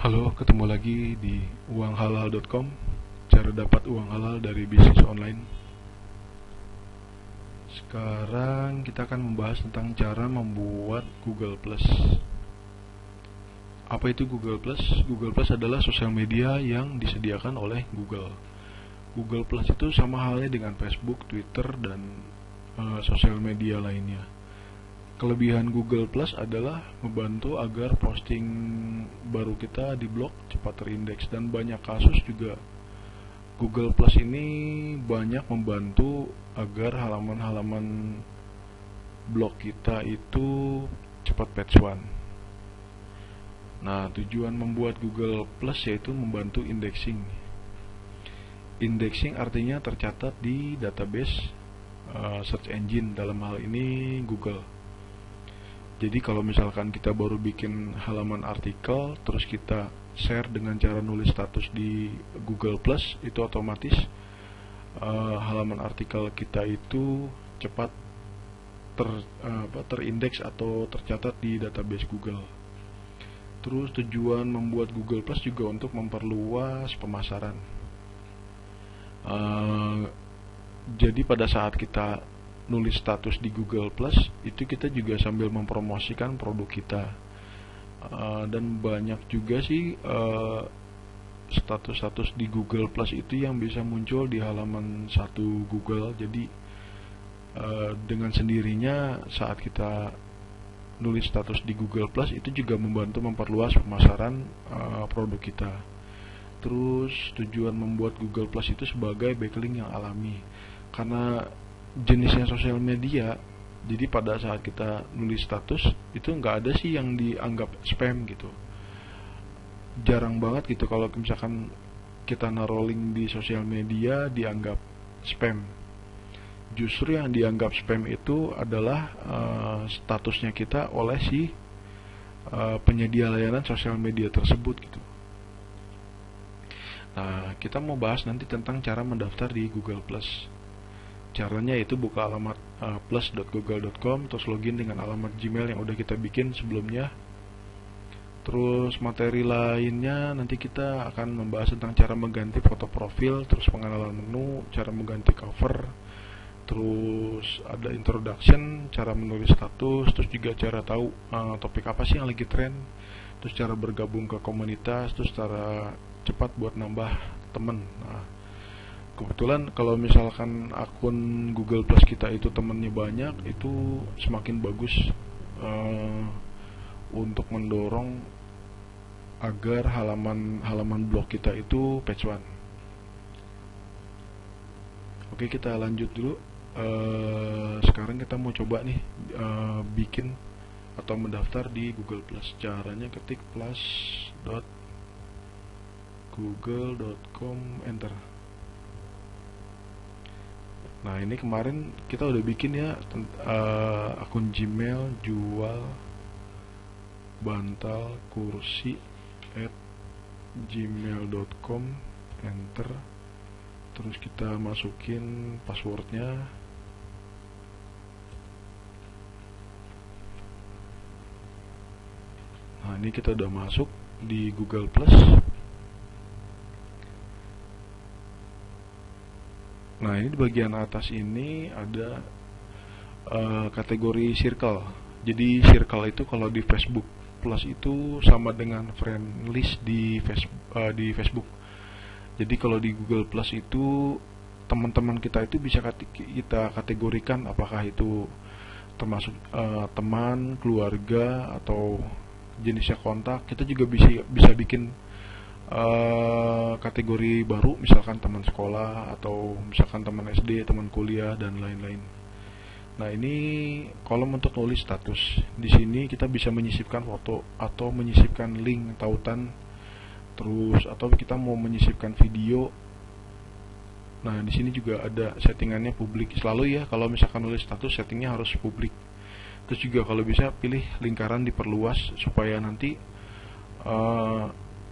Halo, ketemu lagi di uanghalal.com. Cara dapat uang halal dari bisnis online. Sekarang kita akan membahas tentang cara membuat Google Plus. Apa itu Google Plus? Google Plus adalah sosial media yang disediakan oleh Google. Google Plus itu sama halnya dengan Facebook, Twitter, dan sosial media lainnya. Kelebihan Google Plus adalah membantu agar posting baru kita di blog cepat terindeks, dan banyak kasus juga Google Plus ini banyak membantu agar halaman-halaman blog kita itu cepat page one. Nah, tujuan membuat Google Plus yaitu membantu indexing. Indexing artinya tercatat di database search engine, dalam hal ini Google. Jadi kalau misalkan kita baru bikin halaman artikel, terus kita share dengan cara nulis status di Google Plus, itu otomatis halaman artikel kita itu cepat terindeks atau tercatat di database Google. Terus tujuan membuat Google Plus juga untuk memperluas pemasaran. Jadi pada saat kita nulis status di Google Plus, itu kita juga sambil mempromosikan produk kita. Dan banyak juga sih status-status di Google Plus itu yang bisa muncul di halaman satu Google. Jadi dengan sendirinya saat kita nulis status di Google Plus, itu juga membantu memperluas pemasaran produk kita. Terus tujuan membuat Google Plus itu sebagai backlink yang alami, karena jenisnya sosial media, jadi pada saat kita nulis status itu nggak ada sih yang dianggap spam gitu. Jarang banget gitu kalau misalkan kita naruh link di sosial media dianggap spam. Justru yang dianggap spam itu adalah statusnya kita oleh si penyedia layanan sosial media tersebut gitu. Nah, kita mau bahas nanti tentang cara mendaftar di Google Plus. Caranya itu buka alamat plus.google.com, terus login dengan alamat Gmail yang udah kita bikin sebelumnya. Terus materi lainnya nanti kita akan membahas tentang cara mengganti foto profil, terus pengenalan menu, cara mengganti cover, terus ada introduction, cara menulis status, terus juga cara tahu topik apa sih yang lagi tren, terus cara bergabung ke komunitas, terus cara cepat buat nambah temen. Nah, kebetulan kalau misalkan akun Google Plus kita itu temennya banyak, itu semakin bagus untuk mendorong agar halaman blog kita itu page one. Oke, kita lanjut dulu. Sekarang kita mau coba nih bikin atau mendaftar di Google Plus. Caranya ketik plus.google.com, enter. Nah, ini kemarin kita udah bikin ya akun Gmail, jual bantal kursi @gmail.com, enter. Terus kita masukin passwordnya. Nah, ini kita udah masuk di Google Plus. Nah, ini di bagian atas ini ada kategori circle. Jadi circle itu kalau di Facebook Plus itu sama dengan friend list di Facebook. Jadi kalau di Google Plus itu teman-teman kita itu bisa kita kategorikan apakah itu termasuk teman, keluarga, atau jenisnya kontak. Kita juga bisa bikin kategori baru, misalkan teman sekolah, atau misalkan teman SD, teman kuliah, dan lain-lain. Nah, ini kolom untuk nulis status. Di sini kita bisa menyisipkan foto atau menyisipkan link tautan, terus atau kita mau menyisipkan video. Nah, di sini juga ada settingannya publik. Selalu ya kalau misalkan nulis status settingnya harus publik. Terus juga kalau bisa pilih lingkaran diperluas supaya nanti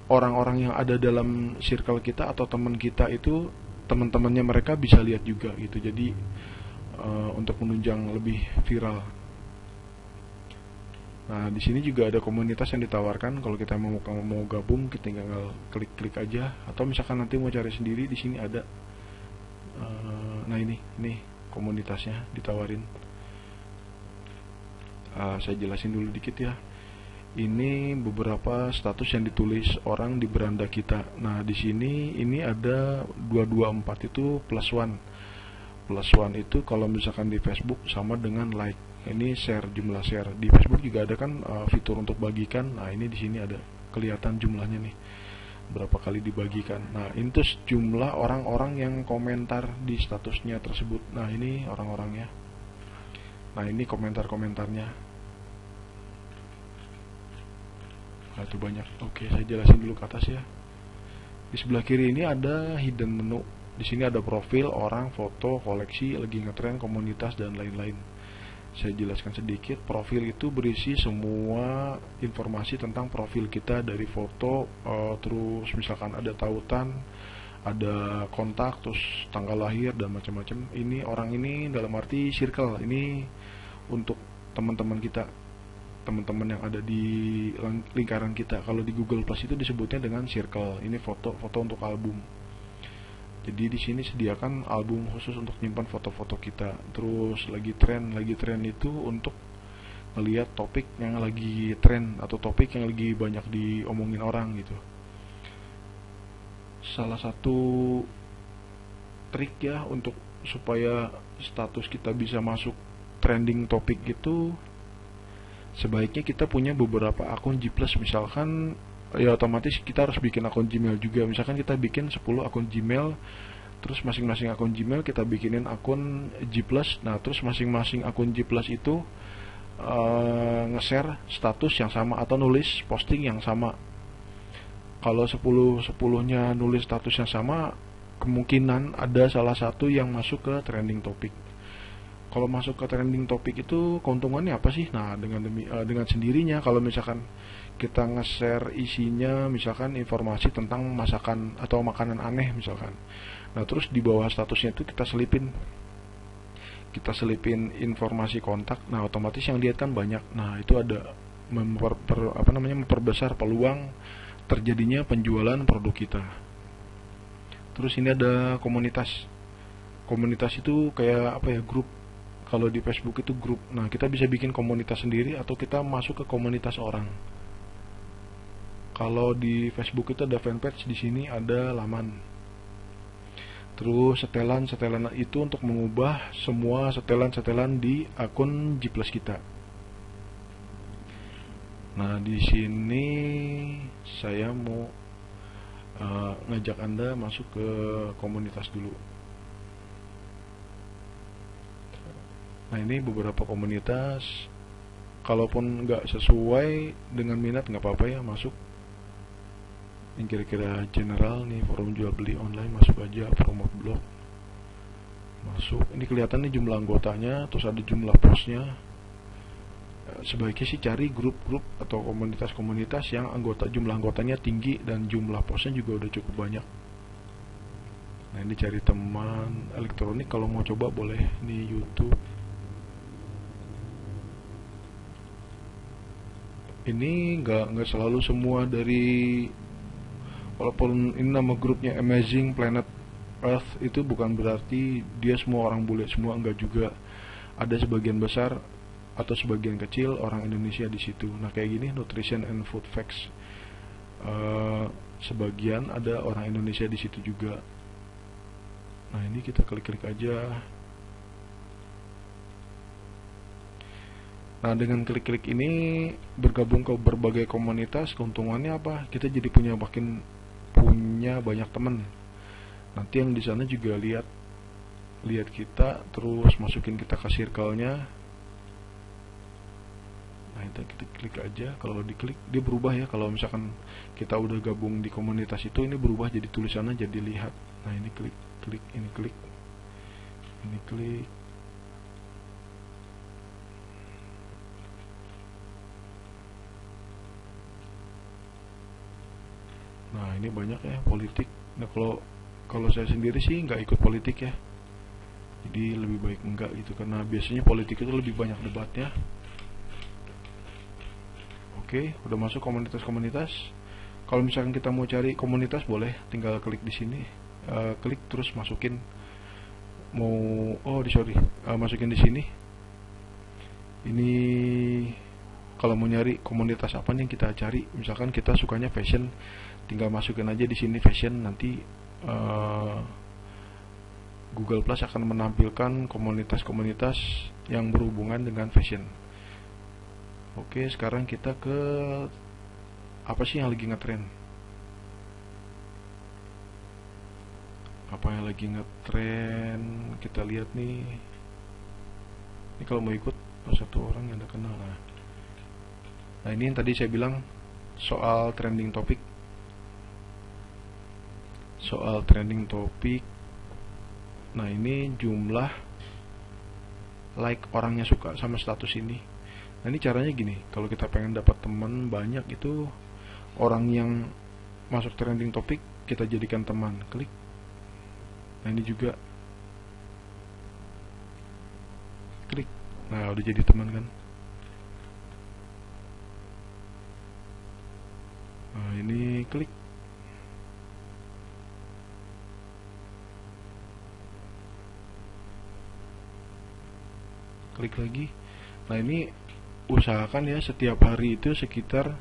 orang-orang yang ada dalam circle kita atau teman kita itu, teman-temannya mereka bisa lihat juga gitu. Jadi untuk menunjang lebih viral. Nah, di sini juga ada komunitas yang ditawarkan. Kalau kita mau gabung, kita tinggal klik-klik aja. Atau misalkan nanti mau cari sendiri, di sini ada. Nah, ini komunitasnya ditawarin. Saya jelasin dulu dikit ya. Ini beberapa status yang ditulis orang di beranda kita. Nah, di sini ini ada 224 itu +1. +1 itu kalau misalkan di Facebook sama dengan like. Ini share, jumlah share. Di Facebook juga ada kan fitur untuk bagikan. Nah, ini di sini ada kelihatan jumlahnya nih. Berapa kali dibagikan. Nah, ini tuh jumlah orang-orang yang komentar di statusnya tersebut. Nah, ini orang-orangnya. Nah, ini komentar-komentarnya. Nah, itu banyak. Oke, saya jelasin dulu ke atas ya. Di sebelah kiri ini ada hidden menu. Di sini ada profil, orang, foto, koleksi, lagi ngetren, komunitas, dan lain-lain. Saya jelaskan sedikit. Profil itu berisi semua informasi tentang profil kita, dari foto, terus misalkan ada tautan, ada kontak, terus tanggal lahir, dan macam-macam. Ini orang ini dalam arti circle. Ini untuk teman-teman kita, teman-teman yang ada di lingkaran kita. Kalau di Google Plus itu disebutnya dengan circle. Ini foto untuk album. Jadi di sini sediakan album khusus untuk nyimpan foto-foto kita. Terus lagi tren itu untuk melihat topik yang lagi tren atau topik yang lagi banyak diomongin orang gitu. Salah satu trik ya untuk supaya status kita bisa masuk trending topik gitu, sebaiknya kita punya beberapa akun G+. Misalkan ya otomatis kita harus bikin akun Gmail juga. Misalkan kita bikin 10 akun Gmail, terus masing-masing akun Gmail kita bikinin akun G+. Nah, terus masing-masing akun G+ itu nge-share status yang sama atau nulis posting yang sama. Kalau 10-10-nya nulis status yang sama, kemungkinan ada salah satu yang masuk ke trending topik. Kalau masuk ke trending topik itu keuntungannya apa sih? Nah, dengan sendirinya kalau misalkan kita nge-share isinya, misalkan informasi tentang masakan atau makanan aneh misalkan. Nah, terus di bawah statusnya itu kita selipin informasi kontak. Nah, otomatis yang lihat kan banyak. Nah, itu ada memperbesar peluang terjadinya penjualan produk kita. Terus ini ada komunitas. Komunitas itu kayak grup. Kalau di Facebook itu grup. Nah, kita bisa bikin komunitas sendiri atau kita masuk ke komunitas orang. Kalau di Facebook itu ada fanpage, di sini ada laman. Terus setelan itu untuk mengubah semua setelan di akun G+ kita. Nah, di sini saya mau ngajak Anda masuk ke komunitas dulu. Nah, ini beberapa komunitas. Kalaupun nggak sesuai dengan minat, nggak apa-apa ya, masuk. Yang kira-kira general nih, forum jual beli online, masuk aja. Promote blog, masuk. Ini kelihatan nih jumlah anggotanya, terus ada jumlah postnya. Sebaiknya sih cari grup-grup atau komunitas-komunitas yang jumlah anggotanya tinggi dan jumlah postnya juga udah cukup banyak. Nah, ini cari teman elektronik. Kalau mau coba boleh di YouTube. Ini nggak selalu semua dari, walaupun ini nama grupnya Amazing Planet Earth, itu bukan berarti dia semua orang bule semua, enggak juga. Ada sebagian besar atau sebagian kecil orang Indonesia di situ. Nah, kayak gini, Nutrition and Food Facts, sebagian ada orang Indonesia di situ juga. Nah, ini kita klik-klik aja. Nah, dengan klik-klik ini bergabung ke berbagai komunitas, keuntungannya apa? Kita jadi punya banyak teman. Nanti yang di sana juga lihat kita, terus masukin kita ke circle-nya. Nah, kita klik aja. Kalau diklik dia berubah ya. Kalau misalkan kita udah gabung di komunitas itu, ini berubah jadi tulisannya jadi lihat. Nah, ini klik, ini klik. Nah, ini banyak ya politik. Nah, kalau saya sendiri sih nggak ikut politik ya. Jadi lebih baik enggak gitu, karena biasanya politik itu lebih banyak debatnya. Oke, udah masuk komunitas-komunitas. Kalau misalkan kita mau cari komunitas, boleh tinggal klik di sini, klik terus masukin. Masukin di sini. Ini kalau mau nyari komunitas apa nih kita cari. Misalkan kita sukanya fashion, tinggal masukin aja di sini fashion. Nanti Google Plus akan menampilkan komunitas-komunitas yang berhubungan dengan fashion. Oke, sekarang kita ke apa sih yang lagi ngetren? Apa yang lagi ngetren? Kita lihat nih. Ini kalau mau ikut satu orang yang udah kenal. Nah, ini yang tadi saya bilang soal trending topik. Nah, ini jumlah like orang yang suka sama status ini. Nah, ini caranya gini. Kalau kita pengen dapat teman banyak, itu orang yang masuk trending topik kita jadikan teman. Klik. Nah, ini juga klik. Nah, udah jadi teman kan. Nah, ini klik. Klik lagi. Nah, ini usahakan ya setiap hari itu sekitar,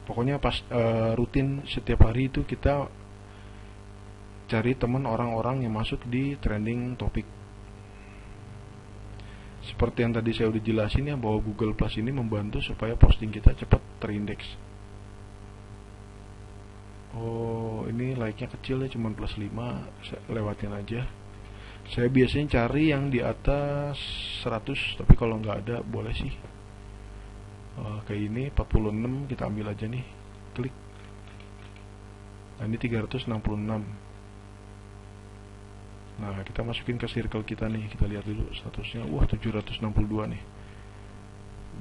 pokoknya pas rutin setiap hari itu kita cari teman orang-orang yang masuk di trending topik. Seperti yang tadi saya udah jelasin ya, bahwa Google Plus ini membantu supaya posting kita cepat terindeks. Oh, ini like-nya kecil ya, cuma +5, saya lewatin aja. Saya biasanya cari yang di atas 100, tapi kalau nggak ada boleh sih. Kayak ini 46, kita ambil aja nih, klik. Nah, ini 366. Nah, kita masukin ke circle kita nih, kita lihat dulu statusnya. Wah, 762 nih.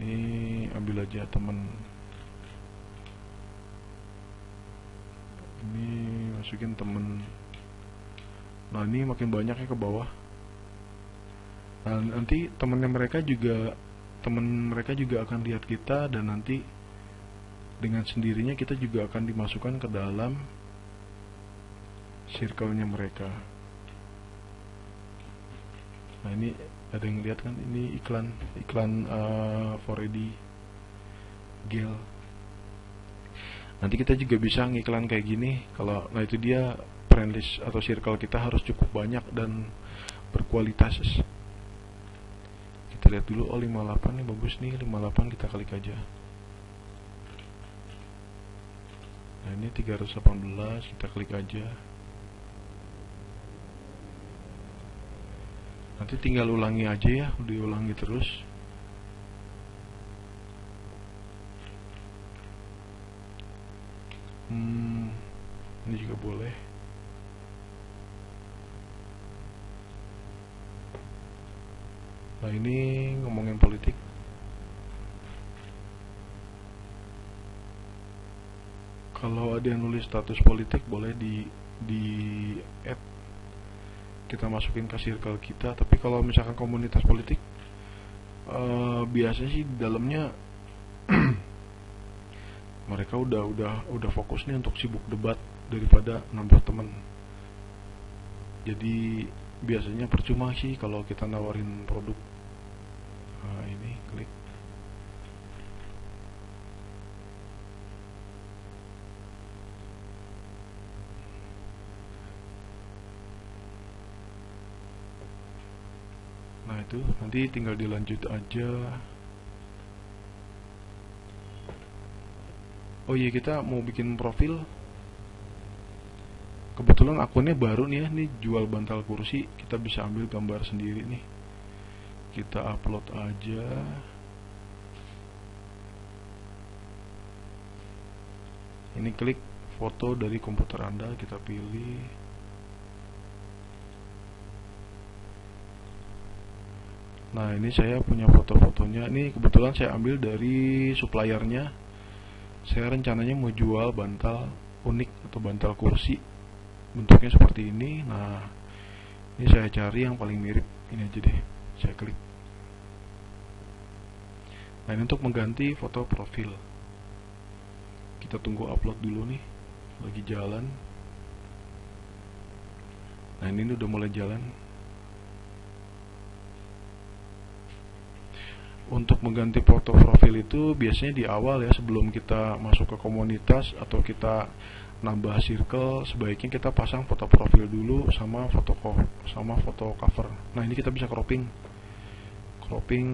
Ini ambil aja temen. Ini masukin temen. Nah, ini makin banyaknya ke bawah. Nah, nanti temen mereka juga akan lihat kita, dan nanti dengan sendirinya kita juga akan dimasukkan ke dalam circle-nya mereka. Nah, ini ada yang lihat kan, ini iklan 4AD gel. Nanti kita juga bisa ngiklan kayak gini. Nah, itu dia, friend list atau circle kita harus cukup banyak dan berkualitas. Kita lihat dulu. 58 nih, bagus nih 58, kita klik aja. Nah, ini 318, kita klik aja. Nanti tinggal ulangi aja ya, diulangi terus. Ini juga boleh. Nah, ini ngomongin politik. Kalau ada yang nulis status politik, boleh di add, kita masukin ke circle kita. Tapi kalau misalkan komunitas politik, biasanya sih di dalamnya mereka udah fokus nih untuk sibuk debat daripada nambah teman. Jadi biasanya percuma sih kalau kita nawarin produk. Nah, ini klik. Nah, itu nanti tinggal dilanjut aja. Oh iya, kita mau bikin profil. Kebetulan akunnya baru nih ya, nih jual bantal kursi. Kita bisa ambil gambar sendiri nih, kita upload aja. Ini klik foto dari komputer Anda, kita pilih. Nah, ini saya punya foto-fotonya. Ini kebetulan saya ambil dari suppliernya. Saya rencananya mau jual bantal unik atau bantal kursi, bentuknya seperti ini. Nah, ini saya cari yang paling mirip ini aja deh, saya klik. Nah, ini untuk mengganti foto profil. Kita tunggu upload dulu nih, lagi jalan. Nah, ini udah mulai jalan. Untuk mengganti foto profil itu biasanya di awal ya, sebelum kita masuk ke komunitas atau kita nambah circle, sebaiknya kita pasang foto profil dulu sama foto cover. Nah, ini kita bisa cropping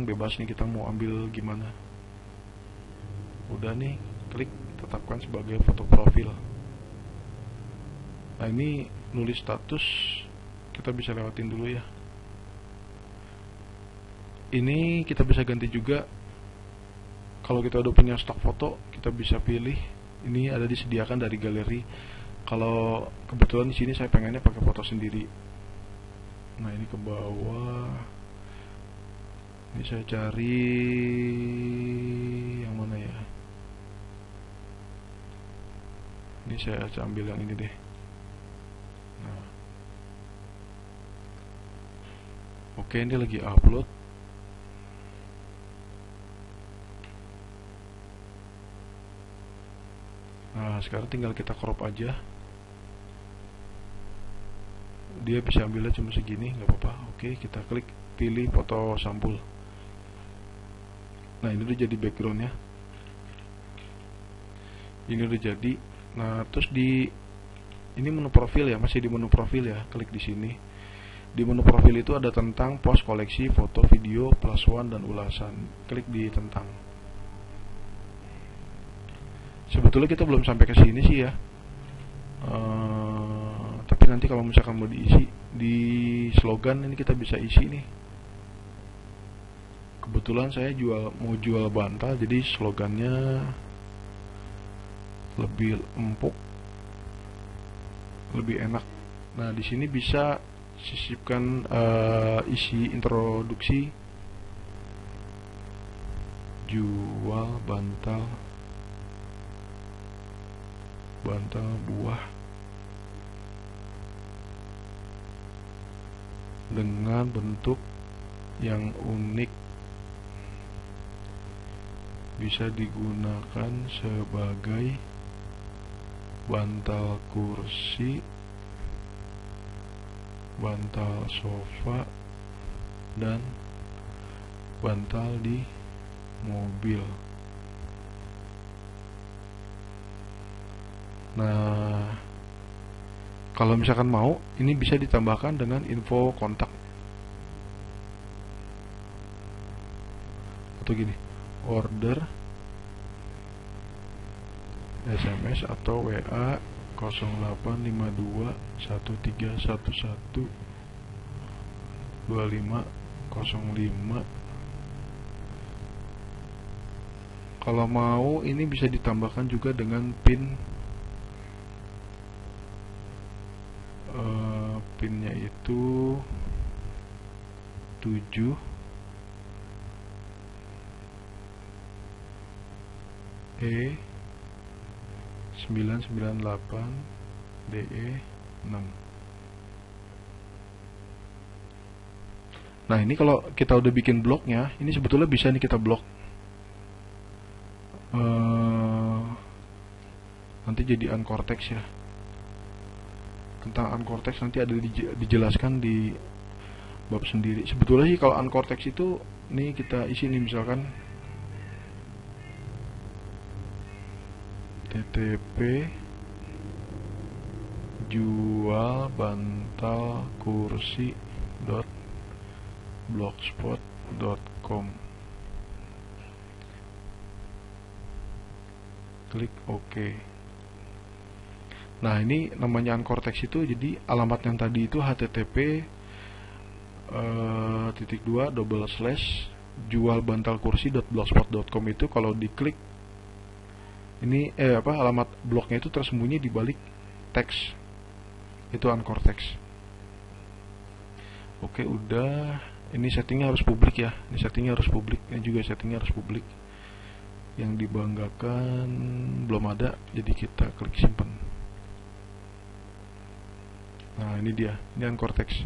bebas nih, kita mau ambil gimana. Udah nih, klik tetapkan sebagai foto profil. Nah, ini nulis status kita bisa lewatin dulu ya. Ini kita bisa ganti juga. Kalau kita udah punya stok foto, kita bisa pilih. Ini ada disediakan dari galeri. Kalau kebetulan di sini saya pengennya pakai foto sendiri. Nah, ini ke bawah. Ini saya cari yang mana ya? Ini saya ambil yang ini deh. Nah, oke, ini lagi upload. Nah, sekarang tinggal kita crop aja. Dia bisa ambilnya cuma segini, nggak apa-apa. Oke, kita klik pilih foto sampul. Nah, ini udah jadi backgroundnya. Ini udah jadi. Nah, terus ini menu profil ya, masih di menu profil ya. Klik di sini. Di menu profil itu ada tentang post koleksi foto, video, plus one dan ulasan. Klik di tentang. Sebetulnya kita belum sampai ke sini sih ya. Tapi nanti kalau misalkan mau diisi di slogan, ini kita bisa isi nih. Kebetulan saya mau jual bantal, jadi slogannya lebih empuk, lebih enak. Nah, di sini bisa sisipkan isi introduksi. Jual bantal buah dengan bentuk yang unik, bisa digunakan sebagai bantal kursi, bantal sofa, dan bantal di mobil. Nah, kalau misalkan mau, ini bisa ditambahkan dengan info kontak. Atau gini, order SMS atau WA 0852 1311 2505. Kalau mau, ini bisa ditambahkan juga dengan PIN. PIN-nya itu 7 E 998 DE 6. Nah, ini kalau kita udah bikin bloknya, ini sebetulnya bisa nih kita blok. Nanti jadi uncortex ya. Tentang uncortex nanti ada dijelaskan di bab sendiri. Sebetulnya sih kalau uncortex itu nih kita isi nih, misalkan TTP jual bantal kursi .blogspot.com. Klik OK. Nah, ini namanya uncortex itu, jadi alamat yang tadi itu http // jualbantalkursi.blogspot.com. itu kalau diklik ini alamat blognya itu tersembunyi di balik teks. Itu uncortex. Oke, udah. Ini settingnya harus publik ya. Ini settingnya harus publik. Ini juga settingnya harus publik. Yang dibanggakan belum ada, jadi kita klik simpan. Nah, ini dia. Ini uncortex.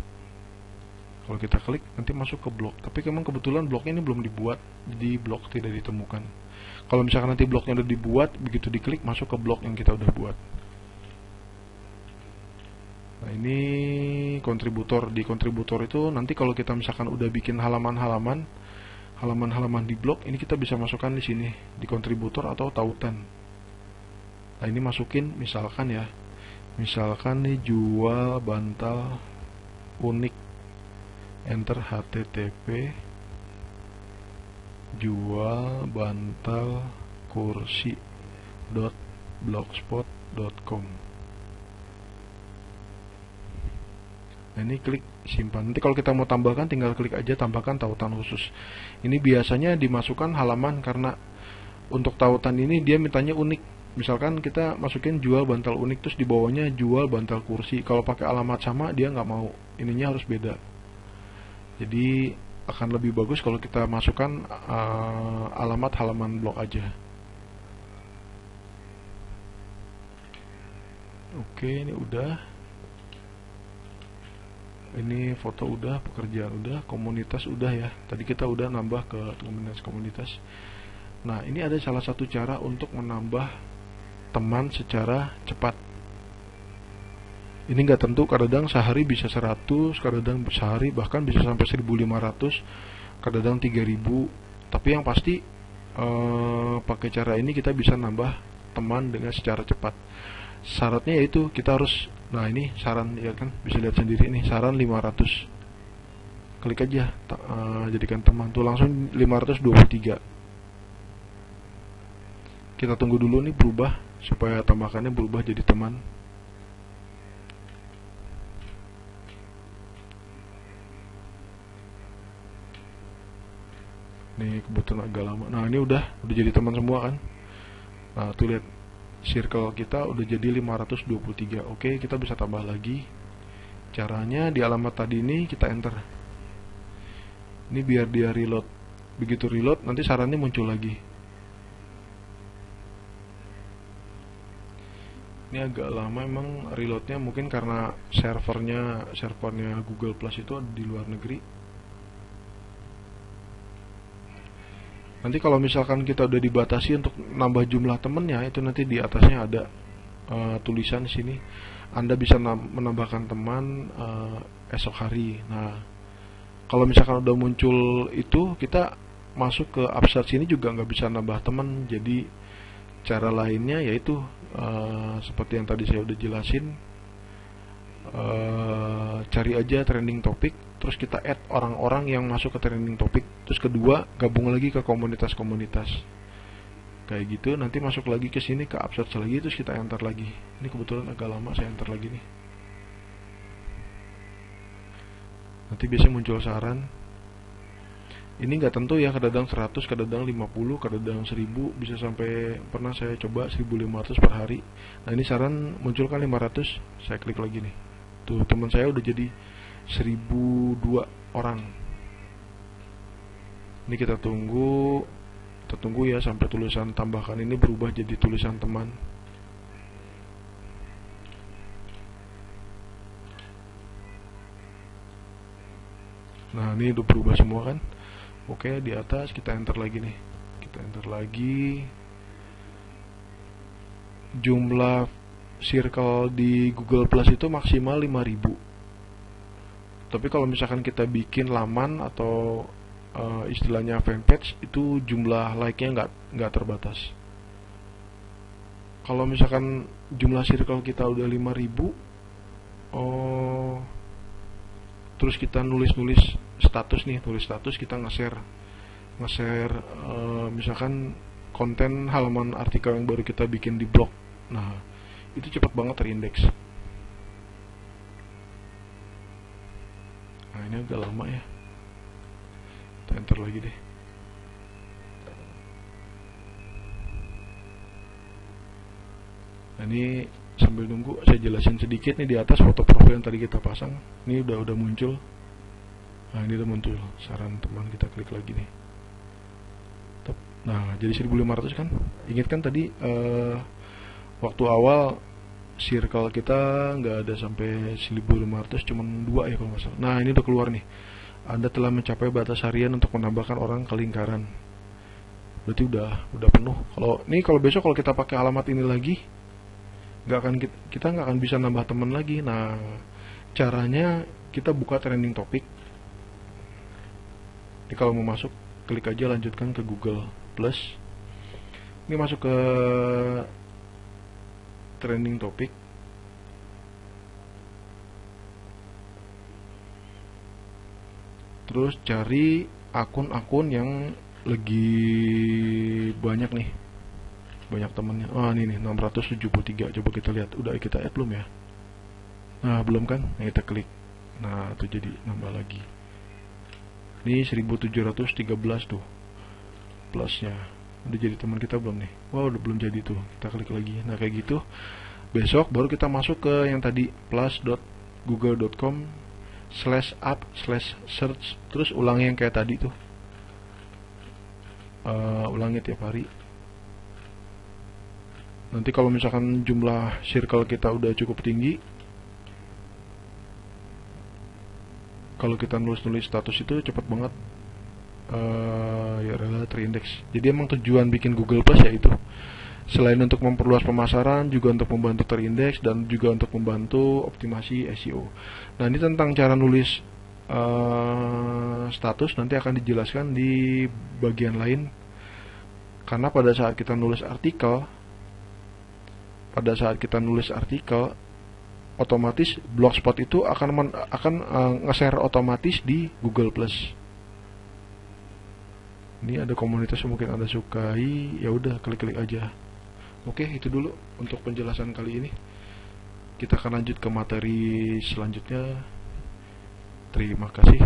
Kalau kita klik nanti masuk ke blog, tapi memang kebetulan blognya ini belum dibuat, jadi blog tidak ditemukan. Kalau misalkan nanti blognya udah dibuat, begitu diklik masuk ke blog yang kita udah buat. Nah, ini kontributor. Di kontributor itu nanti kalau kita misalkan udah bikin halaman-halaman di blog, ini kita bisa masukkan di sini di kontributor atau tautan. Nah, ini masukin misalkan ya. Misalkan nih jual bantal unik, enter http jual bantal kursi.blogspot.com. Nah, ini klik simpan. Nanti kalau kita mau tambahkan tinggal klik aja tambahkan tautan khusus. Ini biasanya dimasukkan halaman karena untuk tautan ini dia mintanya unik. Misalkan kita masukin jual bantal unik terus di bawahnya jual bantal kursi. Kalau pakai alamat sama dia nggak mau. Ininya harus beda. Jadi akan lebih bagus kalau kita masukkan alamat halaman blog aja. Oke, ini udah. Ini foto udah, pekerjaan udah, komunitas udah ya. Tadi kita udah nambah ke komunitas. Nah, ini ada salah satu cara untuk menambah teman secara cepat. Ini nggak tentu, kadang sehari bisa 100, kadang sehari bahkan bisa sampai 1.500, kadang 3.000. Tapi yang pasti pakai cara ini kita bisa nambah teman dengan secara cepat. Syaratnya yaitu kita harus, nah ini saran ya kan, bisa lihat sendiri ini saran 500. Klik aja jadikan teman, tuh langsung 523. Kita tunggu dulu nih berubah, supaya tambahkannya berubah jadi teman. Nih kebetulan agak lama. Nah, ini udah jadi teman semua kan. Nah, tuh lihat circle kita udah jadi 523. Oke, kita bisa tambah lagi. Caranya di alamat tadi ini kita enter. Ini biar dia reload. Begitu reload nanti sarannya muncul lagi. Ini agak lama emang reloadnya, mungkin karena servernya Google Plus itu ada di luar negeri. Nanti kalau misalkan kita udah dibatasi untuk nambah jumlah temennya, itu nanti di atasnya ada tulisan di sini. Anda bisa menambahkan teman esok hari. Nah, kalau misalkan udah muncul itu, kita masuk ke upsearch ini juga nggak bisa nambah teman. Jadi cara lainnya yaitu seperti yang tadi saya udah jelasin, cari aja trending topic, terus kita add orang-orang yang masuk ke trending topic, terus kedua gabung lagi ke komunitas-komunitas kayak gitu. Nanti masuk lagi ke sini ke upsearch lagi, terus kita enter lagi. Ini kebetulan agak lama saya enter lagi nih. Nanti biasanya muncul saran. Ini nggak tentu ya, kadang 100, kadang 50, kadang 1000, bisa sampai pernah saya coba 1500 per hari. Nah, ini saran munculkan 500, saya klik lagi nih. Tuh teman saya udah jadi 1002 orang. Ini kita tunggu ya sampai tulisan tambahkan ini berubah jadi tulisan teman. Nah, ini udah berubah semua kan. Oke, di atas kita enter lagi nih. Kita enter lagi. Jumlah circle di Google Plus itu maksimal 5000. Tapi kalau misalkan kita bikin laman atau istilahnya fanpage, itu jumlah like-nya nggak terbatas. Kalau misalkan jumlah circle kita udah 5000, terus kita nulis status nih, tulis status, kita nge-share misalkan konten halaman artikel yang baru kita bikin di blog. Nah, itu cepat banget terindeks. Nah, ini agak lama ya, kita enter lagi deh. Nah, ini sambil nunggu saya jelasin sedikit nih. Di atas foto profil yang tadi kita pasang, ini udah muncul. Nah, ini udah muncul saran teman, kita klik lagi nih. Nah, jadi 1500 kan. Ingat kan tadi waktu awal circle kita nggak ada sampai 1500, cuman 2 ya kalau nggak salah. Nah, ini udah keluar nih. Anda telah mencapai batas harian untuk menambahkan orang ke lingkaran. Berarti udah penuh. Kalau besok kalau kita pakai alamat ini lagi, kita nggak akan bisa nambah teman lagi. Nah, caranya kita buka trending topic. Jadi kalau mau masuk, klik aja lanjutkan ke Google Plus. Ini masuk ke trending topic. Terus cari akun-akun yang lagi banyak nih, banyak temennya. Ini nih 673. Coba kita lihat, udah kita add belum ya? Nah, belum kan? Nah, kita klik. Nah, itu jadi nambah lagi. Ini 1713 tuh plusnya. Udah jadi teman kita belum nih? Wah, udah belum jadi tuh. Kita klik lagi. Nah, kayak gitu. Besok baru kita masuk ke yang tadi, plus.google.com/up/search. Terus ulangi yang kayak tadi tuh. Ulangi tiap hari. Nanti kalau misalkan jumlah circle kita udah cukup tinggi, kalau kita nulis status itu cepet banget terindeks. Jadi emang tujuan bikin Google Plus ya itu, selain untuk memperluas pemasaran, juga untuk membantu terindeks dan juga untuk membantu optimasi SEO. Nah, ini tentang cara nulis status nanti akan dijelaskan di bagian lain. Karena pada saat kita nulis artikel, otomatis Blogspot itu akan nge-share otomatis di Google Plus. Ini ada komunitas yang mungkin Anda sukai, ya udah klik-klik aja. Oke, itu dulu untuk penjelasan kali ini. Kita akan lanjut ke materi selanjutnya. Terima kasih.